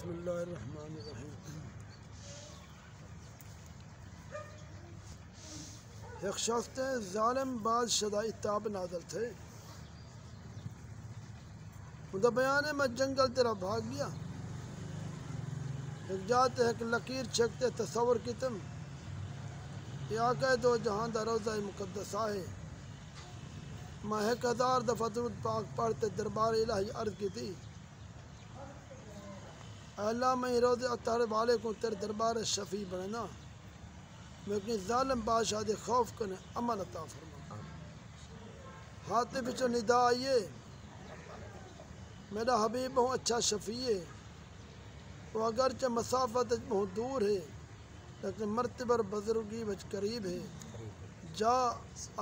بسم اللہ الرحمن الرحیم۔ ایک شخص تھے ظالم بادشاہ اتاب نازل تھے، ان بیان ہے میں جنگل تیرا بھاگ گیا، ایک جاتے ایک لکیر چھکتے تصور کی تم، یہ آقا دو جہاں دا روضہ مقدسہ ہے، میں 1000 دفعہ درود پاک پڑھتے دربار الہی عرض کی تھی، اے اللہ میں روز اطہر والے کو تیرے دربار شفیع بننا، میں اپنی ظالم بادشاہ دے خوف کنے عمل عطا فرما۔ ہاتھ بچو ندا آئیے، میرا حبیب بہت اچھا شفیع ہے، وہ اگرچہ مسافت بہت دور ہے لیکن مرتبہ بزرگی بچ قریب ہے، جا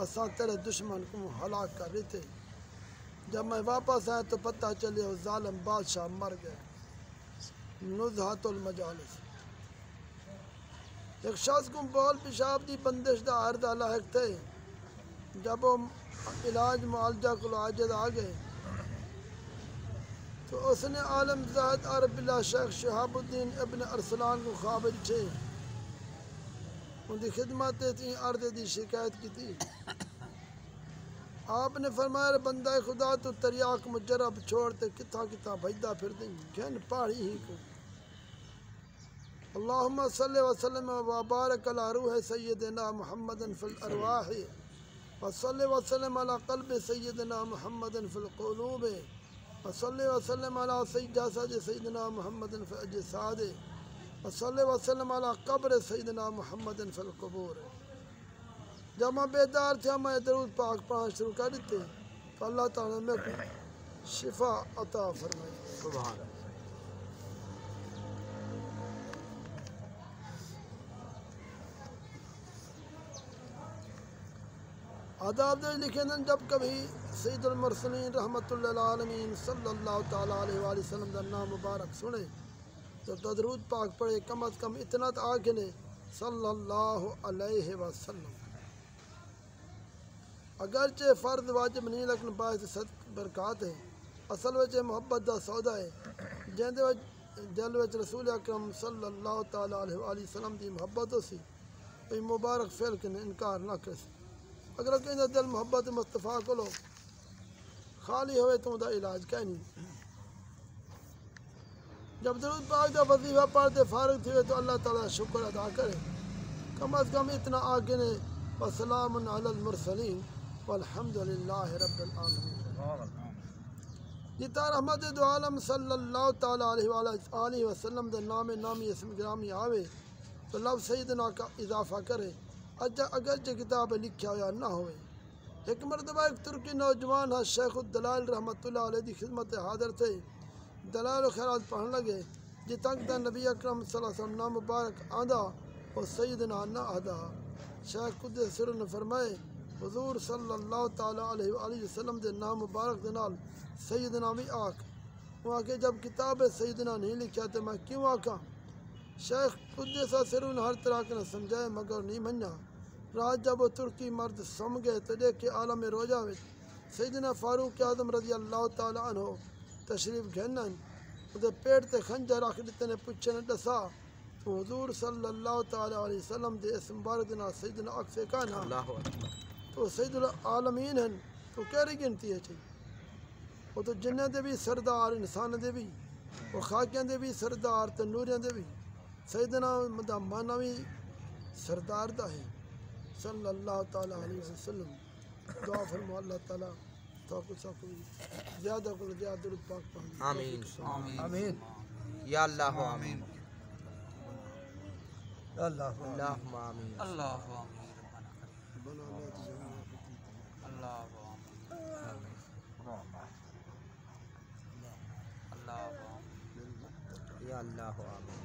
آسان تیرے دشمن کو ہلاک کر رہے تھے، جب میں واپس آیا تو پتہ چلے وہ ظالم بادشاہ مر گئے۔ نزہت المجالس، ایک شخص کو بول پیشاب دی بندش دا عرضہ لاحق تھے، جب وہ علاج معالجہ کو عاجز آ گئے تو اس نے عالم زاہد عرب اللہ شیخ شہاب الدین ابن ارسلان کو خوابج چھے، ان کی خدمت تھی عرض دی شکایت کی تھی، آپ نے فرمایا بندہ خدا تو تریاک مجرب چھوڑتے کتھا کتھا بھجدہ پھر دیں گھن پاڑی ہی کو، اللہم صلی وسلم وبارک علی روح سیدنا محمد فی الارواح وصلی وسلم علی قلب سیدنا محمد فی القلوب وصلی وسلم علی جسد سیدنا محمد فی الاجساد وصلی وسلم علی قبر سیدنا محمد فی القبور۔ جب میں بیدار تھا میں درود پاک پڑھنا شروع کر دیتے تو اللہ تعالیٰ نے میرے شفا عطا فرمائی۔ سبحان اللہ۔ آداب دے لکھے دن جب کبھی سید المرسلین رحمت اللہ العالمین صلی اللہ تعالیٰ علیہ وآلہ وسلم دا نام مبارک سنے تو درود پاک پڑھے کم از کم اتنا تو آگے صلی اللہ علیہ وسلم، اگرچہ فرض واجب نہیں لیکن باعث صدق برکات ہے، اصل وجہ محبت دا سودا ہے، جہاں دل وچ رسول اکرم صلی اللہ تعالیٰ علیہ وآلہ وسلم دی محبت ہو سی کوئی مبارک فعل کے انکار نہ کر سی، اگر کہیں دل محبت مصطفیٰ کو لو خالی ہوئے تو دا علاج کہیں نہیں۔ جب درود پاک دا وظیفہ پڑھتے فارغ تھے تو اللہ تعالیٰ شکر ادا کرے، کم از کم اتنا آگے نے وسلام علی المرسلین والحمدللہ رب العالمین۔ جتا رحمت دو عالم صلی اللہ تعالیٰ علیہ وآلہ وسلم دے نام نامی اسم گرامی آوے تو لفظ سیدنا کا اضافہ کرے، اگرچہ کتاب لکھا ہوا نہ ہوئے۔ ایک مرتبہ ایک ترکی نوجوان ہے شیخ الدلائل رحمت اللہ علیہ دی خدمت حاضر تھے، دلائل و خیرات پڑھنے لگے، جی تک دا نبی اکرم صلی اللہ علیہ وسلم نام مبارک آدھا اور سیدنا نہ آدھا، شیخ قدس سر نے فرمائے حضور صلی اللہ تعالیٰ علیہ وآلہ وسلم دے نام مبارک دنال سیدنا بھی آکھ، وہاں کہ جب کتاب سیدنا نہیں لکھا تو میں کیوں آکھاں؟ شیخ قدس سر نے ہر طرح کے نہ سمجھائے مگر نہیں منیا۔ رات جب وہ ترکی مرد سم گئے تو دیکھ کے عالم روجہ وچ سیدنا فاروق اعظم رضی اللہ تعالیٰ عنہ تشریف گھنن وہ پیٹ تے خنجر رکھ دیتے نے پوچھے نے دسا تو حضور صلی اللہ تعالیٰ علیہ وسلم دے اس مبارک دنا سیدنا اکفے کانا تو سید العالمین ہیں تو کہہ گنتی ہے چاہیے، وہ تو جنہ دے بھی سردار انسان دے بھی وہ خاکیاں دے بھی سردار تے نوریاں دے بھی سیدنا دا مانا بھی سردار دا ہے صلی اللہ تعالیٰ علیہ وسلم۔ دعا فرمو اللہ تعالیٰ تو زیادہ کو زیادہ درود پاک پڑھیں۔ آمین آمین یا اللہ آمین اللہم آمین اللہ آمین ربنا لا تجعلنا اللہ آمین اللہ آمین یا اللہ آمین۔